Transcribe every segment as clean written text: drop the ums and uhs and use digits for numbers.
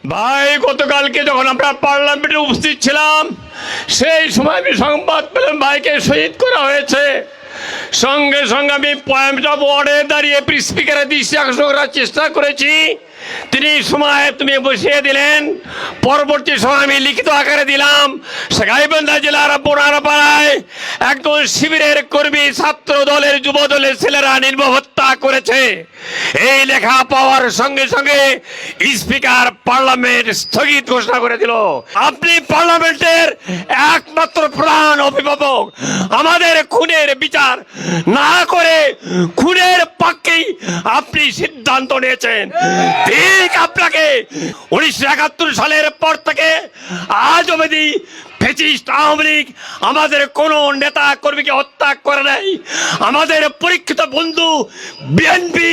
ভাই, গতকালকে যখন আমরা পার্লামেন্টে উপস্থিত ছিলাম সেই সময় আমি সংবাদ পেলাম ভাইকে শহীদ করা হয়েছে। সঙ্গে সঙ্গে আমি পয়েন্ট অফ ওয়ার্ডে দাঁড়িয়ে স্পিকারের দৃষ্টি আকর্ষণ করার চেষ্টা করেছি। তিনি সময় তুমি বসিয়ে দিলেন। পরবর্তী সময় আমি লিখিত আকারে দিলাম। গাইবান্ধা জেলার বোনারপাড়ায় একজন শিবিরের কর্মী ছাত্র দলের যুব দলের ছেলেরা নির্মম হত্যা করেছে। এই লেখা পাওয়ার সঙ্গে সঙ্গে স্পিকার পার্লামেন্ট স্থগিত ঘোষণা করে দিল। আপনি পার্লামেন্টের একমাত্র প্রধান অভিভাবক, আমাদের খুনের বিচার না করে খুনের পক্ষেই আপনি সিদ্ধান্ত নিয়েছেন। ঠিক আপনাকে 1971 সালের পর থেকে আজ অবধি ফ্যাসিস্ট আওয়ামী লীগ আমাদের কোন নেতা কর্মীকে হত্যা করে নাই। আমাদের পরীক্ষিত বন্ধু বিএনপি,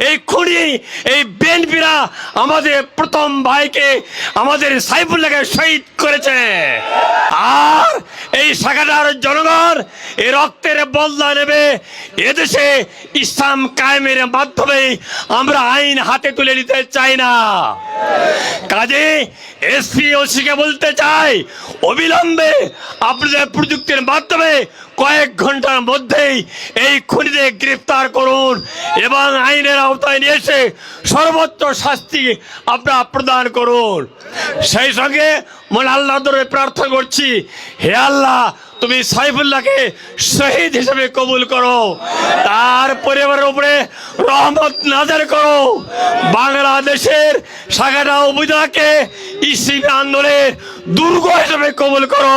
এই খুনি এই বিএনপিরা আমাদের প্রথম ভাইকে আমাদের সাইফুল্লাহকে শহীদ করেছে। আর এই শাখাটার জনগণ এই রক্তের বদলা নেবে। এদেশে ইসলাম কায়েমের মাধ্যমে আমরা আইন হাতে তুলে নিতে চাই না। কাজে এসপি ওসিকে বলতে চাই, অবিলম্বে আপনাদের প্রযুক্তির মাধ্যমে কয়েক ঘন্টার মধ্যেই এই খুনিদের গ্রেফতার করুন এবং আইনের আওতায় নিয়ে এসে সর্বোচ্চ শাস্তি আপনারা প্রদান করুন। সেই সঙ্গে মনে আল্লাহ দরে প্রার্থনা করছি, হে আল্লাহ, তুমি সাইফুল্লাহকে শহীদ হিসেবে কবুল করো, তার পরিবারের উপরে রহমত নাযিল করো। বাংলাদেশের সাগাটা উপজেলাকে ইসলামী আন্দোলনের দুর্গ হিসেবে কবুল করো।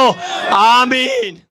আমিন।